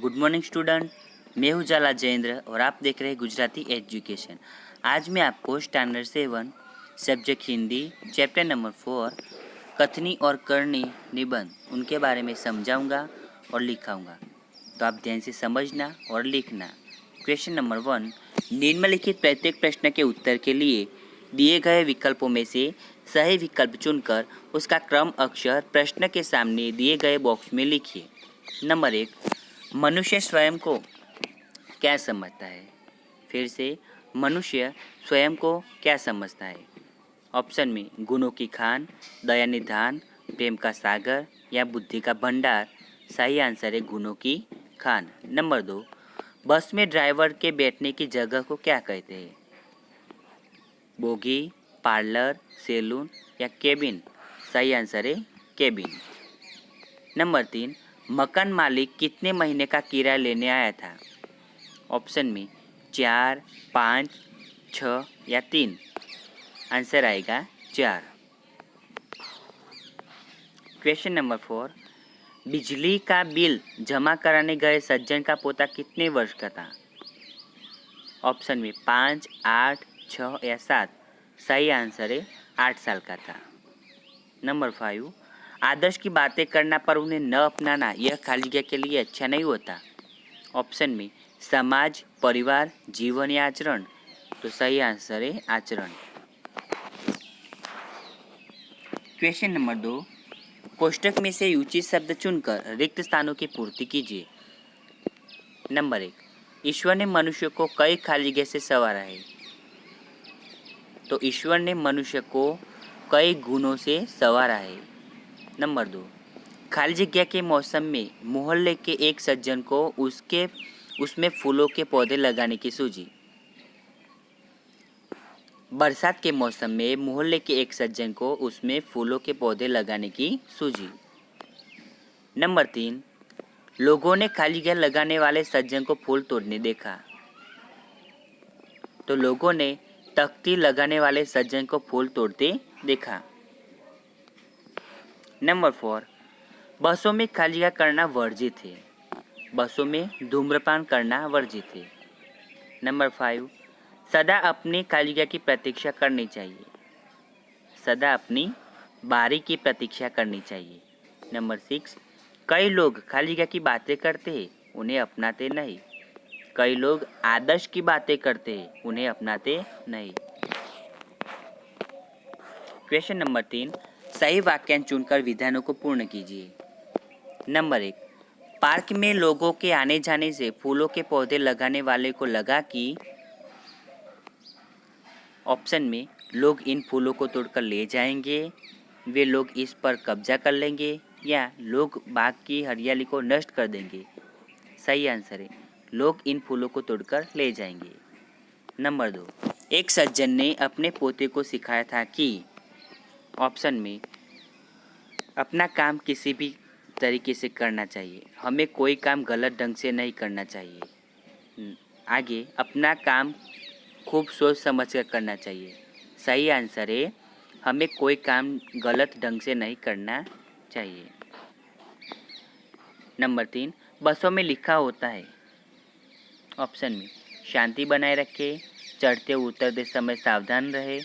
Good morning student. मैं हूँ जाला जयेंद्र और आप देख रहे हैं गुजराती एजुकेशन। आज मैं आपको standard 7 subject Hindi chapter number 4 कथनी और करनी निबंध उनके बारे में समझाऊंगा और लिखाऊंगा। तो आप ध्यान से समझना और लिखना। क्वेश्चन नंबर 1, निम्नलिखित प्रत्येक प्रश्न के उत्तर के लिए दिए गए विकल्पों में से सही विकल्प चुनकर उसका क्रम अक्षर प्रश्न के सामने दिए गए बॉक्स में लिखिए। नंबर 1, मनुष्य स्वयं को क्या समझता है? फिर से, मनुष्य स्वयं को क्या समझता है? ऑप्शन में गुणों की खान, दया निधान, प्रेम का सागर या बुद्धि का भंडार। सही आंसर है गुणों की खान। नंबर 2, बस में ड्राइवर के बैठने की जगह को क्या कहते हैं? बोगी, पार्लर, सैलून या केबिन। सही आंसर है केबिन। नंबर 3, मकान मालिक कितने महीने का किराया लेने आया था? ऑप्शन में 4, 5, 6 या 3। आंसर आएगा 4। क्वेश्चन नंबर 4, बिजली का बिल जमा कराने गए सज्जन का पोता कितने वर्ष का था? ऑप्शन में 5, 8, 6 या 7। सही आंसर है 8 साल का था। नंबर 5, आदर्श की बातें करना पर उन्हें न अपनाना यह खाली जगह के लिए अच्छा नहीं होता। ऑप्शन में समाज, परिवार, जीवन या आचरण। तो सही आंसर है आचरण। क्वेश्चन नंबर 2, कोष्टक में से उचित शब्द चुनकर रिक्त स्थानों की पूर्ति कीजिए। नंबर 1, ईश्वर ने मनुष्य को कई खाली जगह से संवारा है। तो ईश्वर ने मनुष्य को कई गुणों से संवारा है। नंबर 2, खाली जगह के मौसम में मोहल्ले के एक सज्जन को उसमें फूलों के पौधे लगाने की सूझी। बरसात के मौसम में मोहल्ले के एक सज्जन को उसमें फूलों के पौधे लगाने की सूझी। नंबर 3, लोगों ने खाली जगह लगाने वाले सज्जन को फूल तोड़ने देखा। तो लोगों ने तख्ती लगाने वाले सज्जन को फूल तोड़ते देखा। नंबर 4, बसों में खाली जगह करना वर्जित है। बसों में धूम्रपान करना वर्जित है। नंबर 5, सदा अपनी खाली जगह की प्रतीक्षा करनी चाहिए। सदा अपनी बारी की प्रतीक्षा करनी चाहिए। नंबर 6, कई लोग खाली जगह की बातें करते हैं, उन्हें अपनाते नहीं। कई लोग आदर्श की बातें करते हैं, उन्हें अपनाते नहीं। क्वेश्चन नंबर 3, सही वाक्यांश चुनकर विधानों को पूर्ण कीजिए। नंबर 1, पार्क में लोगों के आने जाने से फूलों के पौधे लगाने वाले को लगा कि। ऑप्शन में लोग इन फूलों को तोड़कर ले जाएंगे, वे लोग इस पर कब्जा कर लेंगे या लोग बाग की हरियाली को नष्ट कर देंगे। सही आंसर है लोग इन फूलों को तोड़कर ले जाएंगे। नंबर 2, एक सज्जन ने अपने पोते को सिखाया था कि। ऑप्शन में अपना काम किसी भी तरीके से करना चाहिए, हमें कोई काम गलत ढंग से नहीं करना चाहिए। आगे, अपना काम खूब सोच समझ कर करना चाहिए। सही आंसर है हमें कोई काम गलत ढंग से नहीं करना चाहिए। नंबर 3, बसों में लिखा होता है। ऑप्शन में शांति बनाए रखे, चढ़ते उतरते समय सावधान रहे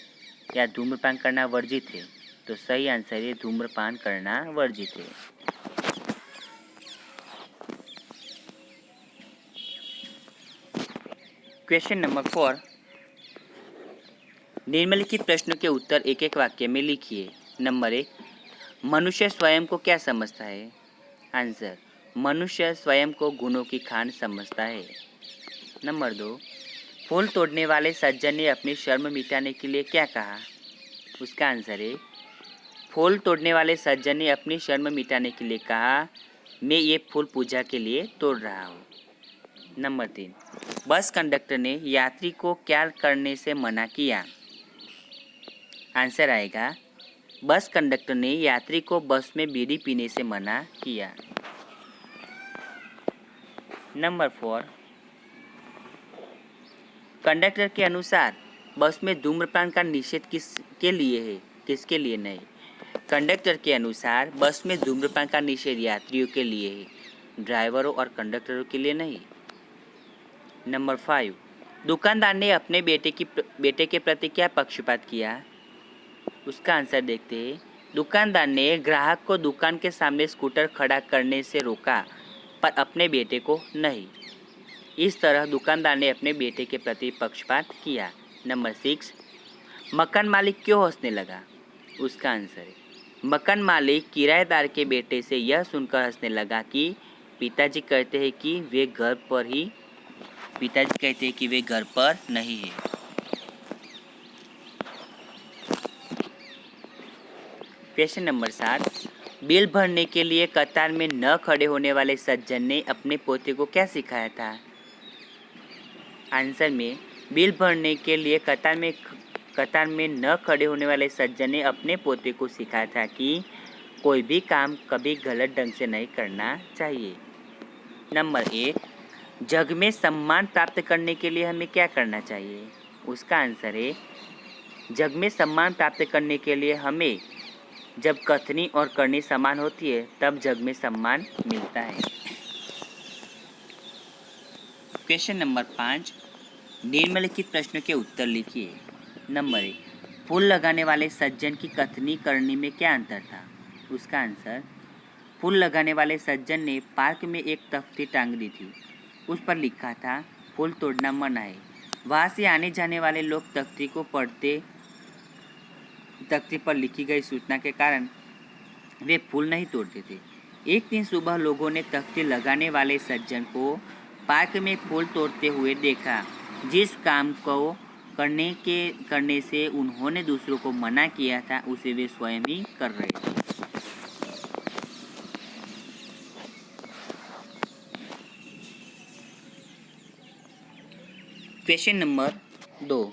या धूम्रपान करना वर्जित है। तो सही आंसर है धूम्रपान करना वर्जित है। क्वेश्चन नंबर 4, निम्नलिखित प्रश्नों के उत्तर एक एक वाक्य में लिखिए। नंबर 1, मनुष्य स्वयं को क्या समझता है? आंसर, मनुष्य स्वयं को गुणों की खान समझता है। नंबर 2, फूल तोड़ने वाले सज्जन ने अपनी शर्म मिटाने के लिए क्या कहा? उसका आंसर है, फूल तोड़ने वाले सज्जन ने अपनी शर्म मिटाने के लिए कहा, मैं ये फूल पूजा के लिए तोड़ रहा हूँ। नंबर 3, बस कंडक्टर ने यात्री को क्या करने से मना किया? आंसर आएगा, बस कंडक्टर ने यात्री को बस में बीड़ी पीने से मना किया। नंबर 4, कंडक्टर के अनुसार बस में धूम्रपान का निषेध किसके लिए है, किसके लिए नहीं? कंडक्टर के अनुसार बस में धूम्रपान का निषेध यात्रियों के लिए है। ड्राइवरों और कंडक्टरों के लिए नहीं। नंबर 5, दुकानदार ने अपने बेटे के प्रति क्या पक्षपात किया? उसका आंसर देखते हैं। दुकानदार ने ग्राहक को दुकान के सामने स्कूटर खड़ा करने से रोका, पर अपने बेटे को नहीं। इस तरह दुकानदार ने अपने बेटे के प्रति पक्षपात किया। नंबर 6, मकान मालिक क्यों हंसने लगा? उसका आंसर है, मकान मालिक किराएदार के बेटे से यह सुनकर हंसने लगा कि पिताजी कहते हैं कि वे घर पर नहीं है। क्वेश्चन नंबर 7, बिल भरने के लिए कतार में न खड़े होने वाले सज्जन ने अपने पोते को क्या सिखाया था? आंसर में, बिल भरने के लिए कतार में न खड़े होने वाले सज्जन ने अपने पोते को सिखाया था कि कोई भी काम कभी गलत ढंग से नहीं करना चाहिए। नंबर 8, जग में सम्मान प्राप्त करने के लिए हमें क्या करना चाहिए? उसका आंसर है, जग में सम्मान प्राप्त करने के लिए हमें जब कथनी और करनी समान होती है तब जग में सम्मान मिलता है। क्वेश्चन नंबर 5, निम्नलिखित प्रश्नों के उत्तर लिखिए। नंबर 1, फूल लगाने वाले सज्जन की कथनी करनी में क्या अंतर था? उसका आंसर, फूल लगाने वाले सज्जन ने पार्क में एक तख्ती टांग दी थी। उस पर लिखा था, फूल तोड़ना मना है। वहाँ से आने जाने वाले लोग तख्ती को पढ़ते, तख्ती पर लिखी गई सूचना के कारण वे फूल नहीं तोड़ते थे। एक दिन सुबह लोगों ने तख्ती लगाने वाले सज्जन को पार्क में फूल तोड़ते हुए देखा। जिस काम को करने से उन्होंने दूसरों को मना किया था उसे वे स्वयं ही कर रहे थे। क्वेश्चन नंबर 2,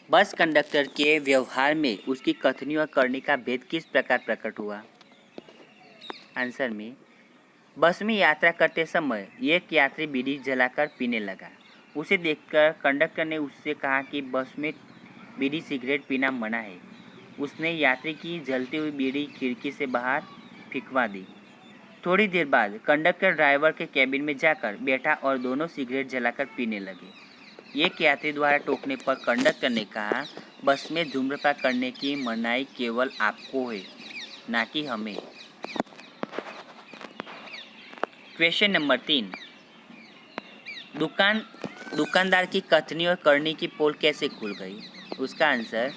बस कंडक्टर के व्यवहार में उसकी कथनी और करनी का भेद किस प्रकार प्रकट हुआ? आंसर में, बस में यात्रा करते समय एक यात्री बीड़ी जलाकर पीने लगा। उसे देखकर कंडक्टर ने उससे कहा कि बस में बीड़ी सिगरेट पीना मना है। उसने यात्री की जलती हुई बीड़ी खिड़की से बाहर फेंकवा दी। थोड़ी देर बाद कंडक्टर ड्राइवर के कैबिन में जाकर बैठा और दोनों सिगरेट जलाकर पीने लगे। एक यात्री द्वारा टोकने पर कंडक्टर ने कहा, बस में धूम्रपान करने की मनाही केवल आपको है, ना कि हमें। क्वेश्चन नंबर 3, दुकानदार की कथनी और करनी की पोल कैसे खुल गई? उसका आंसर,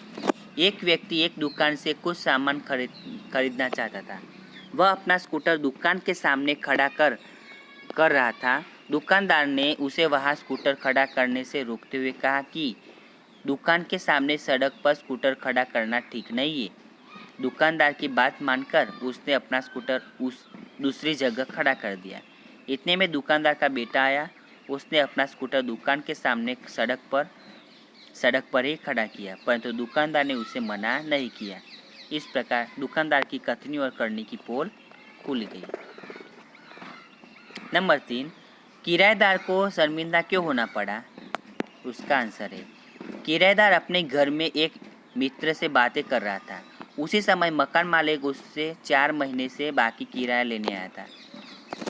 एक व्यक्ति एक दुकान से कुछ सामान खरीदना चाहता था। वह अपना स्कूटर दुकान के सामने खड़ा कर रहा था। दुकानदार ने उसे वहां स्कूटर खड़ा करने से रोकते हुए कहा कि दुकान के सामने सड़क पर स्कूटर खड़ा करना ठीक नहीं है। दुकानदार की बात मानकर उसने अपना स्कूटर दूसरी जगह खड़ा कर दिया। इतने में दुकानदार का बेटा आया। उसने अपना स्कूटर दुकान के सामने सड़क पर ही खड़ा किया, परंतु दुकानदार ने उसे मना नहीं किया। इस प्रकार दुकानदार की कथनी और करनी की पोल खुल गई। नंबर 3, किराएदार को शर्मिंदा क्यों होना पड़ा? उसका आंसर है, किराएदार अपने घर में एक मित्र से बातें कर रहा था। उसी समय मकान मालिक उससे 4 महीने से बाकी किराया लेने आया था।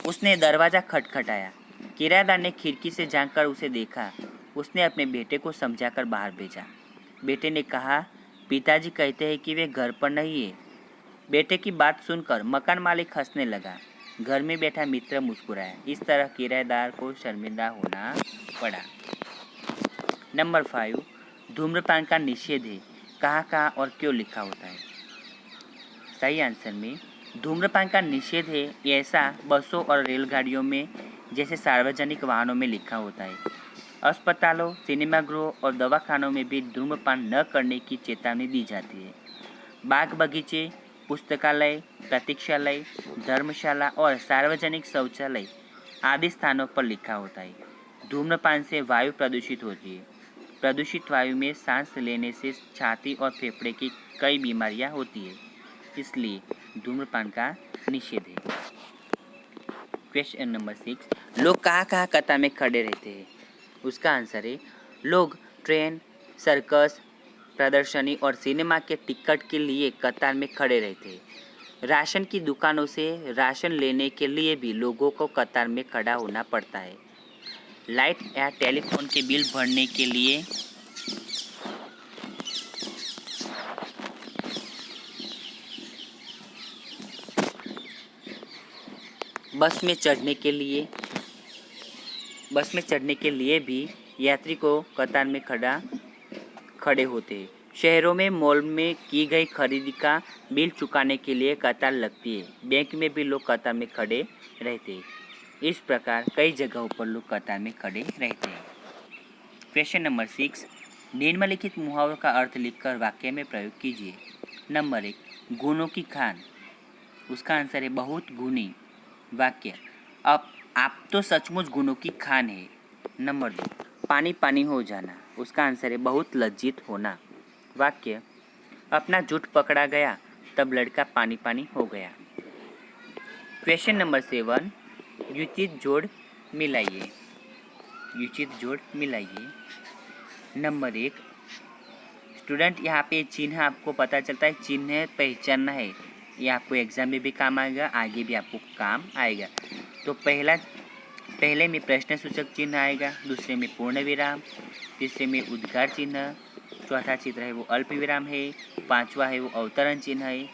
उसने दरवाज़ा खटखटाया। किराएदार ने खिड़की से झांककर उसे देखा। उसने अपने बेटे को समझाकर बाहर भेजा। बेटे ने कहा, पिताजी कहते हैं कि वे घर पर नहीं है। बेटे की बात सुनकर मकान मालिक हंसने लगा। घर में बैठा मित्र मुस्कुराया। इस तरह किराएदार को शर्मिंदा होना पड़ा। नंबर 5, धूम्रपान का निषेध है, कहाँ और क्यों लिखा होता है? सही आंसर में, धूम्रपान का निषेध है ऐसा बसों और रेलगाड़ियों में जैसे सार्वजनिक वाहनों में लिखा होता है। अस्पतालों, सिनेमागृहों और दवाखानों में भी धूम्रपान न करने की चेतावनी दी जाती है। बाग बगीचे, पुस्तकालय, प्रतीक्षालय, धर्मशाला और सार्वजनिक शौचालय आदि स्थानों पर लिखा होता है। धूम्रपान से वायु प्रदूषित होती है। प्रदूषित वायु में सांस लेने से छाती और फेफड़े की कई बीमारियां होती है, इसलिए धूम्रपान का निषेध है। क्वेश्चन नंबर 6, लोग कहाँ कतार में खड़े रहते हैं? उसका आंसर है, लोग ट्रेन, सर्कस, प्रदर्शनी और सिनेमा के टिकट के लिए कतार में खड़े रहते हैं। राशन की दुकानों से राशन लेने के लिए भी लोगों को कतार में खड़ा होना पड़ता है। लाइट या टेलीफोन के बिल भरने के लिए बस में चढ़ने के लिए भी यात्री को कतार में खड़े होते हैं। शहरों में मॉल में की गई खरीदी का बिल चुकाने के लिए कतार लगती है। बैंक में भी लोग कतार में खड़े रहते हैं। इस प्रकार कई जगहों पर लोग कतार में खड़े रहते हैं। क्वेश्चन नंबर 6, निम्नलिखित मुहावरों का अर्थ लिखकर वाक्य में प्रयोग कीजिए। नंबर 1, गुणों की खान। उसका आंसर है बहुत गुणी। वाक्य, अब आप तो सचमुच गुणों की खान है। नंबर 2, पानी पानी हो जाना। उसका आंसर है बहुत लज्जित होना। वाक्य, अपना झूठ पकड़ा गया तब लड़का पानी पानी हो गया। क्वेश्चन नंबर 7, युचित जोड़ मिलाइए। नंबर 1, स्टूडेंट यहाँ पे चिन्ह आपको पता चलता है, चिन्ह पहचानना है। ये आपको एग्जाम में भी काम आएगा, आगे भी आपको काम आएगा। तो पहले में प्रश्न सूचक चिन्ह आएगा, दूसरे में पूर्ण विराम, तीसरे में उद्गार चिन्ह, चौथा चित्र है वो अल्प विराम है, पांचवा है वो अवतरण चिन्ह है,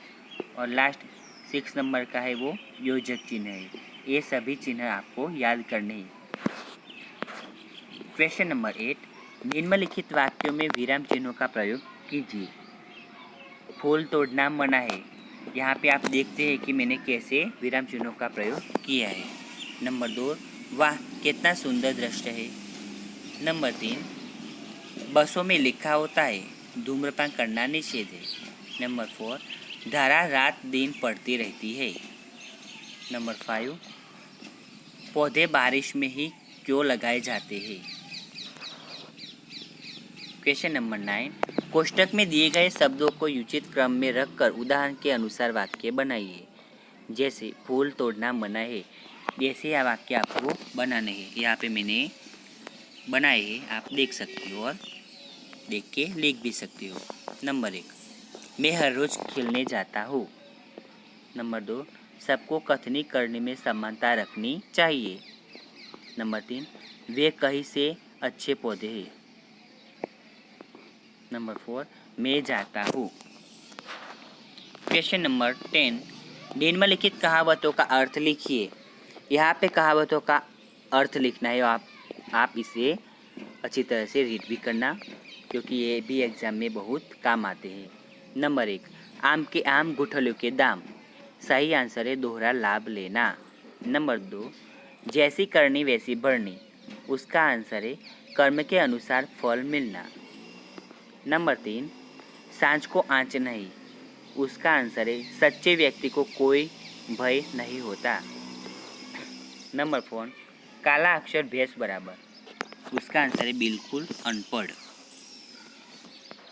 और लास्ट 6 नंबर का है वो योजक चिन्ह है। ये सभी चिन्ह आपको याद करने हैं। क्वेश्चन नंबर 8, निम्नलिखित वाक्यों में विराम चिन्हों का प्रयोग कीजिए। फूल तोड़ना मना है। यहाँ पे आप देखते हैं कि मैंने कैसे विराम चिन्हों का प्रयोग किया है। नंबर 2, वाह कितना सुंदर दृश्य है। नंबर 3, बसों में लिखा होता है धूम्रपान करना निषेध है। नंबर 4, धारा रात दिन पड़ती रहती है। नंबर 5, पौधे बारिश में ही क्यों लगाए जाते हैं। क्वेश्चन नंबर 9, कोष्टक में दिए गए शब्दों को उचित क्रम में रखकर उदाहरण के अनुसार वाक्य बनाइए। जैसे फूल तोड़ना मना है, जैसे यह वाक्य आपको बनाने हैं। यहाँ पे मैंने बनाए हैं, आप देख सकते हो और देख के लिख भी सकते हो। नंबर 1, मैं हर रोज़ खेलने जाता हूँ। नंबर 2, सबको कथनी करने में समानता रखनी चाहिए। नंबर 3, वे कहीं से अच्छे पौधे हैं। नंबर 4, मैं जाता हूँ। क्वेश्चन नंबर 10, निम्नलिखित कहावतों का अर्थ लिखिए। यहाँ पे कहावतों का अर्थ लिखना है। आप इसे अच्छी तरह से रीड भी करना, क्योंकि ये भी एग्जाम में बहुत काम आते हैं। नंबर 1, आम के आम गुठलियों के दाम। सही आंसर है दोहरा लाभ लेना। नंबर 2, जैसी करनी वैसी भरनी। उसका आंसर है कर्म के अनुसार फल मिलना। नंबर 3, सांझ को आँच नहीं। उसका आंसर है सच्चे व्यक्ति को कोई भय नहीं होता। नंबर 4, काला अक्षर भैंस बराबर। उसका आंसर है बिल्कुल अनपढ़।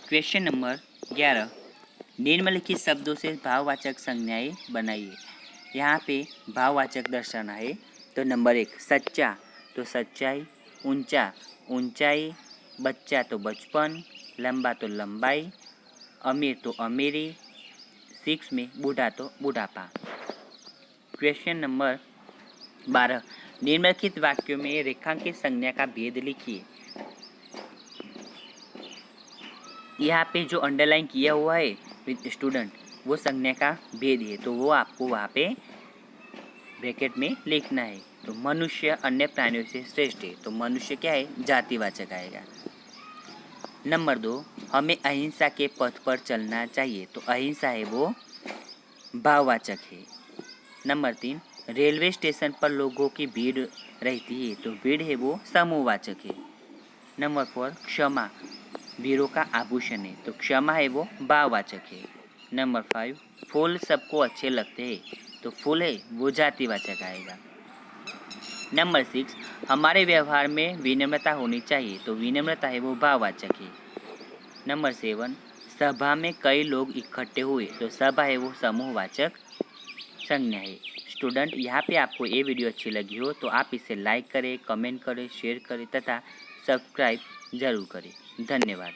क्वेश्चन नंबर 11, निम्नलिखित शब्दों से भाववाचक संज्ञाएं बनाइए। यहाँ पे भाववाचक दर्शाना है। तो नंबर 1, सच्चा तो सच्चाई, ऊंचा ऊंचाई, बच्चा तो बचपन, लंबा तो लंबाई, अमीर तो अमीरी, 6 में बूढ़ा तो बुढ़ापा। क्वेश्चन नंबर 12, निम्नलिखित वाक्यों में रेखांकित संज्ञा का भेद लिखिए। यहाँ पे जो अंडरलाइन किया हुआ है विद स्टूडेंट, वो संज्ञा का भेद है, तो वो आपको वहाँ पे ब्रैकेट में लिखना है। तो मनुष्य अन्य प्राणियों से श्रेष्ठ है, तो मनुष्य क्या है, जातिवाचक आएगा। नंबर 2, हमें अहिंसा के पथ पर चलना चाहिए, तो अहिंसा है वो भाववाचक है। नंबर 3, रेलवे स्टेशन पर लोगों की भीड़ रहती है, तो भीड़ है वो समूहवाचक है। नंबर 4, क्षमा वीरों का आभूषण है, तो क्षमा है वो भाववाचक है। नंबर 5, फूल सबको अच्छे लगते हैं, तो फूल है वो जातिवाचक आएगा। नंबर 6, हमारे व्यवहार में विनम्रता होनी चाहिए, तो विनम्रता है वो भाववाचक है। नंबर 7, सभा में कई लोग इकट्ठे हुए, तो सभा है वो समूहवाचक संज्ञा है। स्टूडेंट, यहाँ पे आपको ये वीडियो अच्छी लगी हो तो आप इसे लाइक करें, कमेंट करें, शेयर करें तथा सब्सक्राइब जरूर करें। धन्यवाद।